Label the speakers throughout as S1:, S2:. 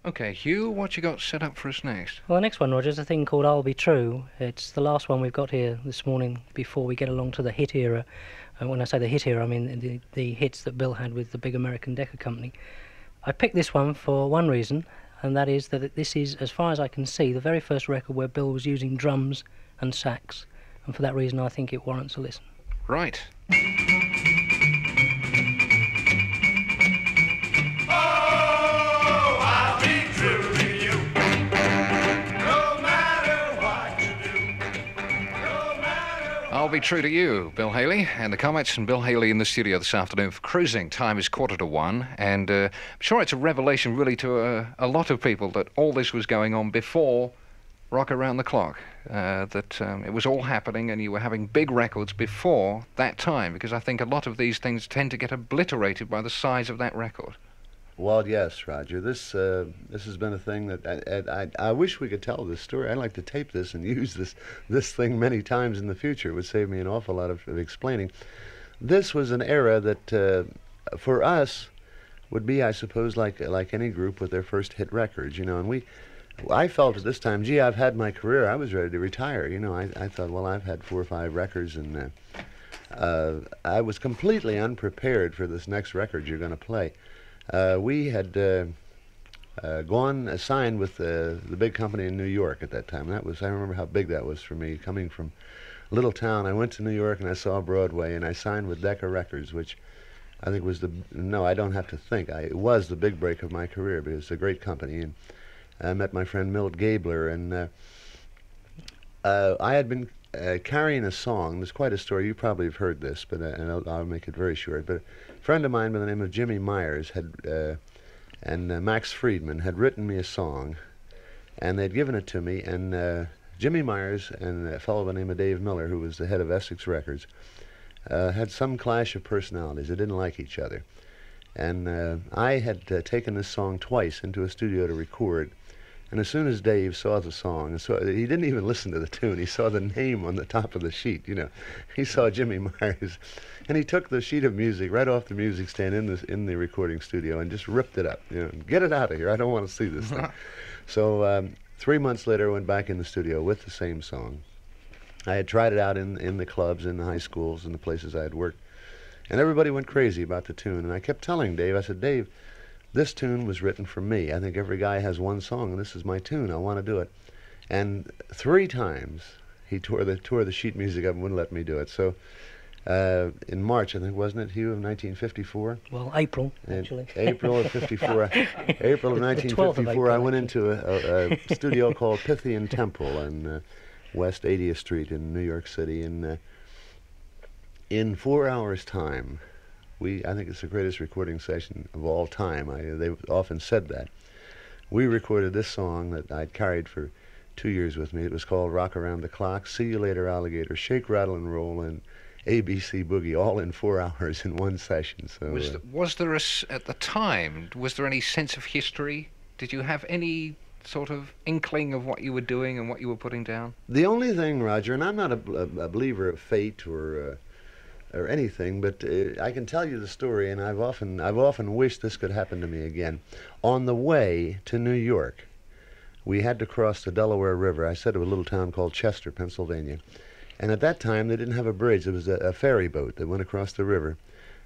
S1: Okay, Hugh, what you got set up for us next?
S2: Well, the next one, Roger, is a thing called I'll Be True. It's the last one we've got here this morning before we get along to the hit era. And when I say the hit era, I mean the hits that Bill had with the big American Decca Company. I picked this one for one reason, and that is that this is, as far as I can see, the very first record where Bill was using drums and sax. And for that reason, I think it warrants a listen.
S1: Right. I'll be true to you, Bill Haley, and the Comets and Bill Haley in the studio this afternoon for Cruising. Time is 1:45, and I'm sure it's a revelation really to a lot of people that all this was going on before Rock Around the Clock, that it was all happening and you were having big records before that time, because I think a lot of these things tend to get obliterated by the size of that record.
S3: Well, yes, Roger. This has been a thing that I wish we could tell this story. I'd like to tape this and use this thing many times in the future. It would save me an awful lot of explaining. This was an era that, for us, would be, I suppose, like any group with their first hit records, you know. And I felt at this time, gee, I've had my career. I was ready to retire, you know. I thought, well, I've had 4 or 5 records, and I was completely unprepared for this next record you're going to play. We had signed with the big company in New York at that time. I remember how big that was for me, coming from a little town. I went to New York and I saw Broadway, and I signed with Decca Records, which I think was I don't have to think. It was the big break of my career, because it's a great company. And I met my friend Milt Gabler, and I had been carrying a song. There's quite a story. You probably have heard this, but and I'll make it very short. But a friend of mine by the name of Jimmy Myers and Max Friedman had written me a song, and they'd given it to me. And Jimmy Myers and a fellow by the name of Dave Miller, who was the head of Essex Records, had some clash of personalities. They didn't like each other. And I had taken this song twice into a studio to record. And as soon as Dave saw the song, he didn't even listen to the tune. He saw the name on the top of the sheet, you know. He saw Jimmy Myers, and he took the sheet of music right off the music stand in the recording studio and just ripped it up. You know, get it out of here. I don't want to see this thing. So 3 months later, I went back in the studio with the same song. I had tried it out in the clubs, in the high schools, in the places I had worked, and everybody went crazy about the tune. And I kept telling Dave, I said, Dave, this tune was written for me. I think every guy has one song, and this is my tune. I want to do it. And 3 times he tore the sheet music up and wouldn't let me do it. So in March, I think, wasn't it, Hugh, of 1954?
S2: Well, April, actually.
S3: April of 54. April of 1954, I went into a studio called Pythian Temple on West 80th Street in New York City. And in 4 hours' time, I think it's the greatest recording session of all time. They've often said that. We recorded this song that I'd carried for 2 years with me. It was called Rock Around the Clock, See You Later Alligator, Shake, Rattle, and Roll, and ABC Boogie, all in 4 hours in one session. So
S1: Was there at the time, was there any sense of history? Did you have any sort of inkling of what you were doing and what you were putting down?
S3: The only thing, Roger, and I'm not a believer of fate or anything, but I can tell you the story, and I've often wished this could happen to me again. On the way to New York, we had to cross the Delaware River. I said to a little town called Chester, Pennsylvania, and at that time they didn't have a bridge. It was a ferry boat that went across the river,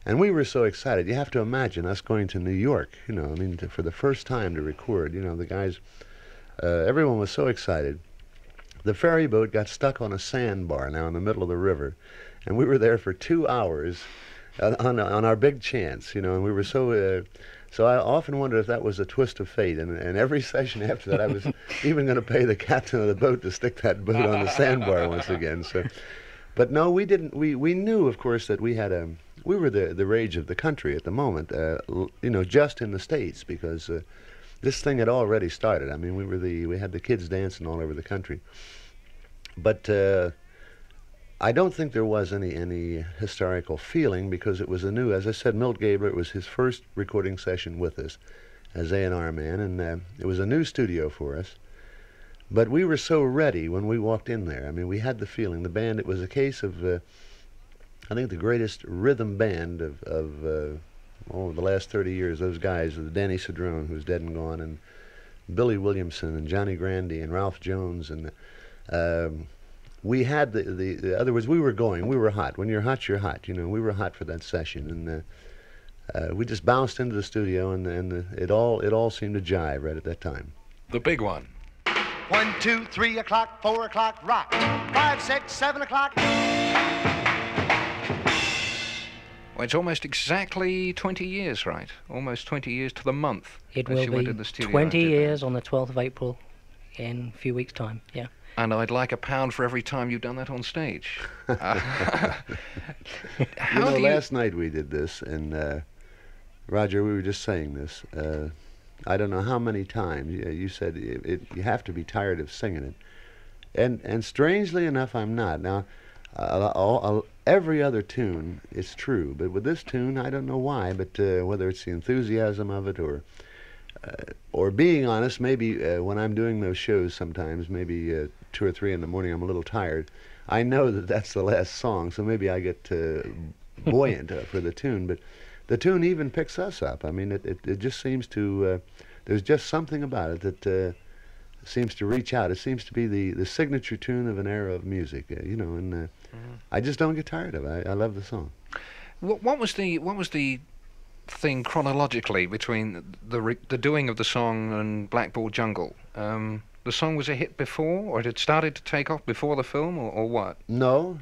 S3: and we were so excited. You have to imagine us going to New York, you know, I mean, for the first time to record. You know, the guys, everyone was so excited. The ferry boat got stuck on a sandbar now in the middle of the river, and we were there for 2 hours on our big chance, you know, and we were so I often wondered if that was a twist of fate, and every session after that I was even going to pay the captain of the boat to stick that boat on the sandbar once again. So, but no, we didn't. We knew, of course, that we were the rage of the country at the moment, you know, just in the States, because this thing had already started. I mean, we had the kids dancing all over the country, but I don't think there was any historical feeling, because it was as I said, Milt Gabler, it was his first recording session with us as A&R man, and it was a new studio for us. But we were so ready when we walked in there. I mean, we had the feeling. The band, it was a case of, I think, the greatest rhythm band of the last 30 years. Those guys, Danny Cedrone, who's dead and gone, and Billy Williamson and Johnny Grande and Ralph Jones, and we had the other words. We were hot. When you're hot, you're hot. You know, we were hot for that session, and we just bounced into the studio, and it all seemed to jive right at that time.
S1: The big one.
S4: 1, 2, 3 o'clock, 4 o'clock, rock. 5, 6, 7 o'clock.
S1: Well, it's almost exactly 20 years, right? Almost 20 years to the month.
S2: It
S1: as
S2: will
S1: you went
S2: be
S1: in the studio
S2: 20
S1: and did that.
S2: years on the 12th of April in a few weeks' time, yeah.
S1: And I'd like £1 for every time you've done that on stage. How do you...
S3: Last night we did this, and Roger, we were just saying this. I don't know how many times you said you have to be tired of singing it, and strangely enough, I'm not. Now, every other tune is true, but with this tune, I don't know why. But whether it's the enthusiasm of it or being honest, maybe when I'm doing those shows, sometimes maybe 2 or 3 in the morning, I'm a little tired. I know that that's the last song, so maybe I get buoyant for the tune, but. The tune even picks us up. I mean, it just seems to, there's just something about it that seems to reach out. It seems to be the signature tune of an era of music, you know, and I just don't get tired of it. I love the song.
S1: What was the thing chronologically between the doing of the song and Blackboard Jungle? The song was a hit before, or it had started to take off before the film, or what?
S3: No.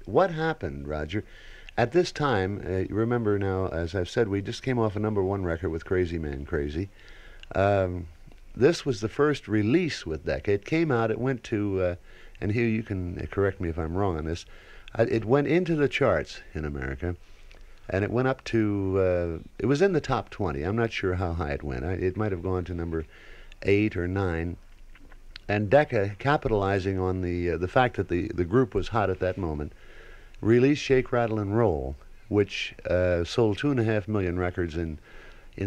S3: What happened, Roger? At this time, you remember now, as I've said, we just came off a #1 record with Crazy Man Crazy. This was the first release with Decca. It came out, it went to, and here you can correct me if I'm wrong on this, it went into the charts in America, and it went up to, it was in the top 20. I'm not sure how high it went. It might have gone to number 8 or 9. And Decca, capitalizing on the fact that the group was hot at that moment, released Shake, Rattle, and Roll, which sold 2.5 million records in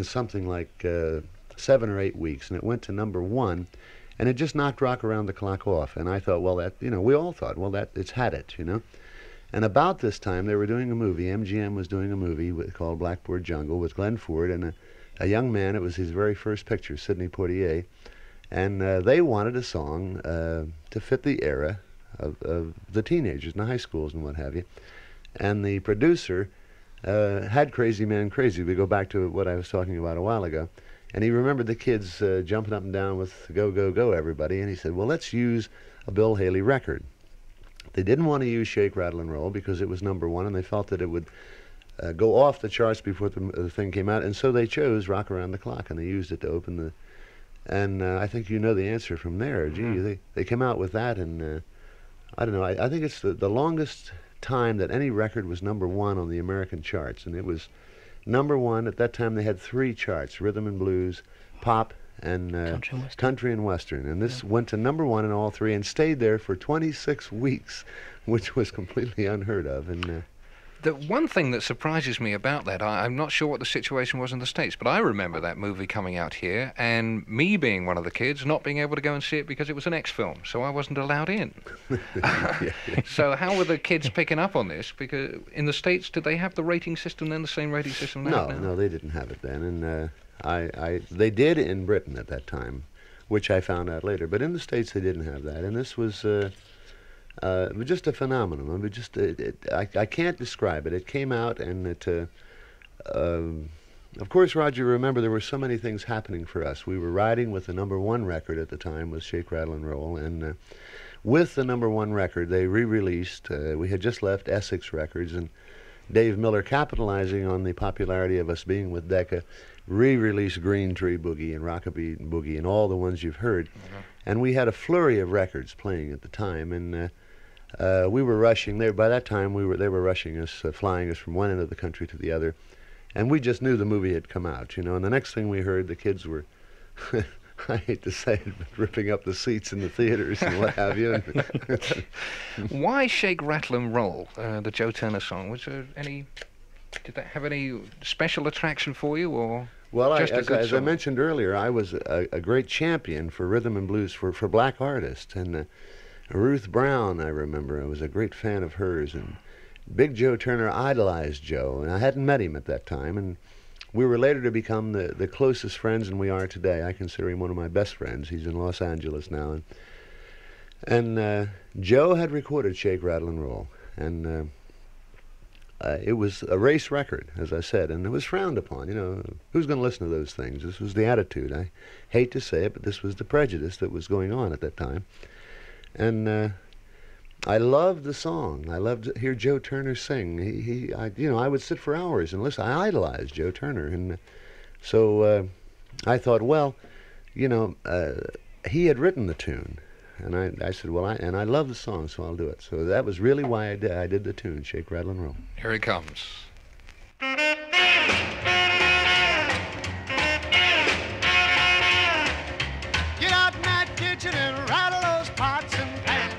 S3: something like 7 or 8 weeks, and it went to #1, and it just knocked Rock Around the Clock off. And I thought, well, that, you know, we all thought, well, that it's had it, you know. And about this time, they were doing a movie. MGM was doing a movie called Blackboard Jungle with Glenn Ford and a young man. It was his very first picture, Sidney Poitier, and they wanted a song to fit the era of the teenagers in the high schools and what have you. And the producer had Crazy Man Crazy. We go back to what I was talking about a while ago. And he remembered the kids jumping up and down with Go, Go, Go, everybody. And he said, well, let's use a Bill Haley record. They didn't want to use Shake, Rattle, and Roll because it was #1, and they felt that it would go off the charts before the thing came out. And so they chose Rock Around the Clock, and they used it to open the... And I think you know the answer from there. Gee, they came out with that, and... I don't know, I think it's the longest time that any record was #1 on the American charts, and it was #1. At that time they had 3 charts, rhythm and blues, pop, and country and western. And this went to #1 in all 3 and stayed there for 26 weeks, which was completely unheard of. And
S1: The one thing that surprises me about that, I'm not sure what the situation was in the States, but I remember that movie coming out here, and me being one of the kids, not being able to go and see it because it was an X film, so I wasn't allowed in. So how were the kids picking up on this? Because in the States, did they have the rating system then, the same rating system now?
S3: No, they didn't have it then, and they did in Britain at that time, which I found out later, but in the States they didn't have that, and this was... it was just a phenomenon. I mean, I can't describe it. It came out, and of course, Roger, remember there were so many things happening for us. We were riding with the #1 record at the time, was Shake, Rattle, and Roll, and with the #1 record, they re-released. We had just left Essex Records, and Dave Miller, capitalizing on the popularity of us being with Decca, re-released Green Tree Boogie and Rockabye Boogie and all the ones you've heard. And we had a flurry of records playing at the time, and we were rushing there. By that time, they were rushing us, flying us from one end of the country to the other, and we just knew the movie had come out, you know. And the next thing we heard, the kids were, I hate to say it, but ripping up the seats in the theaters and what have you.
S1: Why Shake, Rattle, and Roll, the Joe Turner song? Was there did that have any special attraction for you, or?
S3: Well, as I mentioned earlier, I was a great champion for rhythm and blues for black artists, and Ruth Brown, I remember, I was a great fan of hers, and Big Joe Turner idolized Joe, and I hadn't met him at that time, and we were later to become the closest friends, and we are today. I consider him one of my best friends. He's in Los Angeles now. And Joe had recorded Shake, Rattle, and Roll. And it was a race record, as I said, and it was frowned upon. You know, who's going to listen to those things? This was the attitude. I hate to say it, but this was the prejudice that was going on at that time. And I loved the song. I loved to hear Joe Turner sing. I would sit for hours and listen. I idolized Joe Turner, and so I thought, well, you know, he had written the tune. And I said, well, I love the song, so I'll do it. So that was really why I did the tune, Shake, Rattle, and Roll.
S1: Here he comes.
S4: Get out in that kitchen and rattle those pots and pans.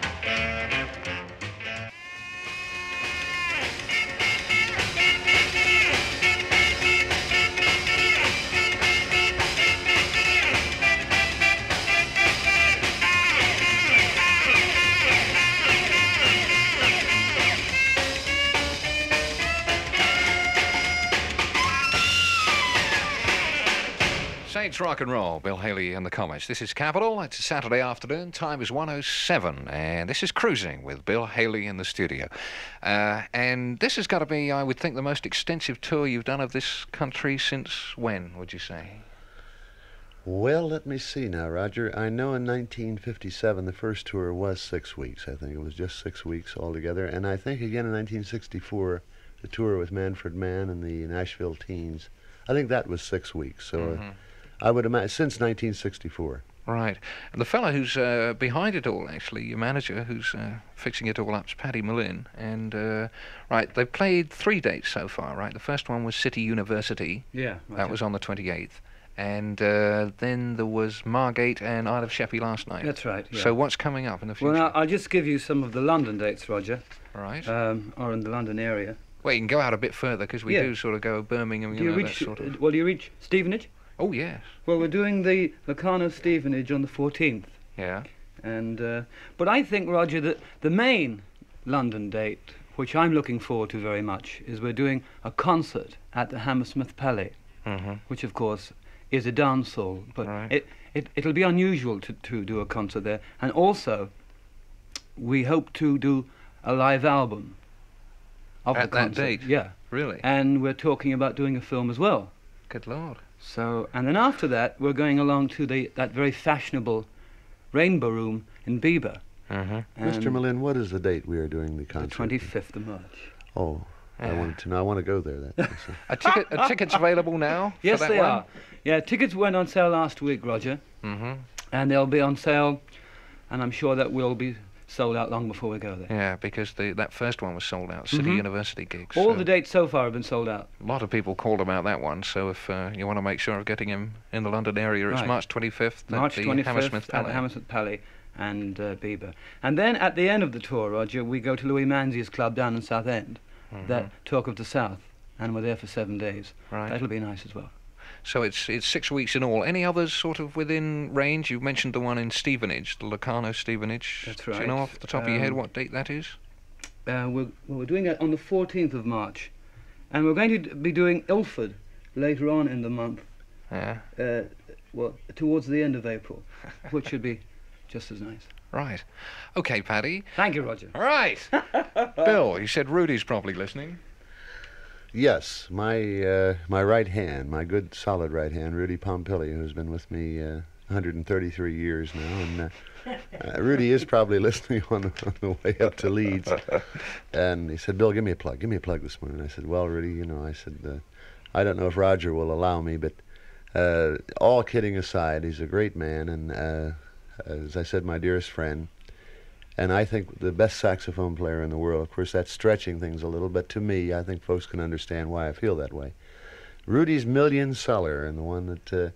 S1: Saints Rock and Roll, Bill Haley and the Comets. This is Capital. It's a Saturday afternoon. Time is 1:07, and this is Cruising with Bill Haley in the studio. And this has got to be, I would think, the most extensive tour you've done of this country since when, would you say?
S3: Well, let me see now, Roger. I know in 1957 the first tour was 6 weeks. I think it was just 6 weeks altogether. And I think again in 1964, the tour with Manfred Mann and the Nashville Teens, I think that was 6 weeks. So I would imagine since 1964.
S1: Right. And the fellow who's behind it all, actually, your manager who's fixing it all up, is Paddy Mullin. And, right, they've played 3 dates so far, right? The first one was City University.
S5: Yeah.
S1: That was on the 28th. And then there was Margate and Isle of Sheppey last night.
S5: That's right, yeah.
S1: So what's coming up in the future?
S5: Well, now, I'll just give you some of the London dates, Roger.
S1: Right.
S5: Or in the London area.
S1: Well, you can go out a bit further, because we
S5: Yeah.
S1: do sort of go Birmingham,
S5: Do you
S1: know,
S5: reach,
S1: that sort of...
S5: Well, do you reach Stevenage?
S1: Oh, yes.
S5: Well, we're doing the Locarno Stevenage on the 14th.
S1: Yeah.
S5: And but I think, Roger, that the main London date, which I'm looking forward to very much, is we're doing a concert at the Hammersmith Palais, which, of course, is a dance hall. But
S1: Right.
S5: it'll be unusual to do a concert there. And also, we hope to do a live album of
S1: At
S5: the
S1: that
S5: concert.
S1: date?
S5: Yeah.
S1: Really?
S5: And we're talking about doing a film as well.
S1: Good Lord.
S5: So, and then after that, we're going along to that very fashionable Rainbow Room in Bieber.
S1: Uh-huh.
S3: Mr.
S5: And
S3: Mullin, what is the date we are doing the
S5: the
S3: concert?
S5: 25th of March.
S3: Oh, I wanted to know. I want to go there.
S1: Are tickets available now?
S5: Yes,
S1: for that
S5: they
S1: one?
S5: are. Yeah, tickets went on sale last week, Roger.
S1: Mm-hmm.
S5: And they'll be on sale, and I'm sure that will be sold out long before we go there.
S1: Yeah, because that first one was sold out, City University gigs.
S5: All
S1: so
S5: the dates so far have been sold out.
S1: a lot of people called about that one, so if you want to make sure of getting him in the London area, it's
S5: Right.
S1: March 25th
S5: March
S1: at the
S5: 25th
S1: Hammersmith
S5: at
S1: Palais.
S5: the Hammersmith Palais and Bieber. And then at the end of the tour, Roger, we go to Louis Manzi's club down in Southend, that Talk of the South, and we're there for 7 days.
S1: Right.
S5: That'll be nice as well.
S1: So it's 6 weeks in all. Any others sort of within range? You mentioned the one in Stevenage, the Locarno Stevenage.
S5: That's
S1: Do you
S5: right.
S1: know off the top of your head what date that is?
S5: We're doing that on the 14th of March, and we're going to be doing Ilford later on in the month,
S1: Yeah.
S5: towards the end of April, which should be just as nice.
S1: Right. Okay, Paddy.
S5: Thank you, Roger.
S1: All right. Bill, you said Rudy's probably listening.
S3: Yes, my right hand, my good solid right hand, Rudy Pompili, who's been with me 133 years now, and Rudy is probably listening on the way up to Leeds. And he said, "Bill, give me a plug this morning." I said, "Well, Rudy, I said, I don't know if Roger will allow me, but all kidding aside, he's a great man, and as I said, my dearest friend. And I think the best saxophone player in the world. Of course, that's stretching things a little, but to me, I think folks can understand why I feel that way. Rudy's Million Seller, and the one that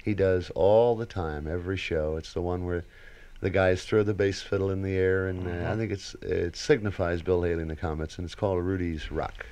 S3: he does all the time, every show. It's the one where the guys throw the bass fiddle in the air, and I think it signifies Bill Haley and the Comets, and it's called Rudy's Rock.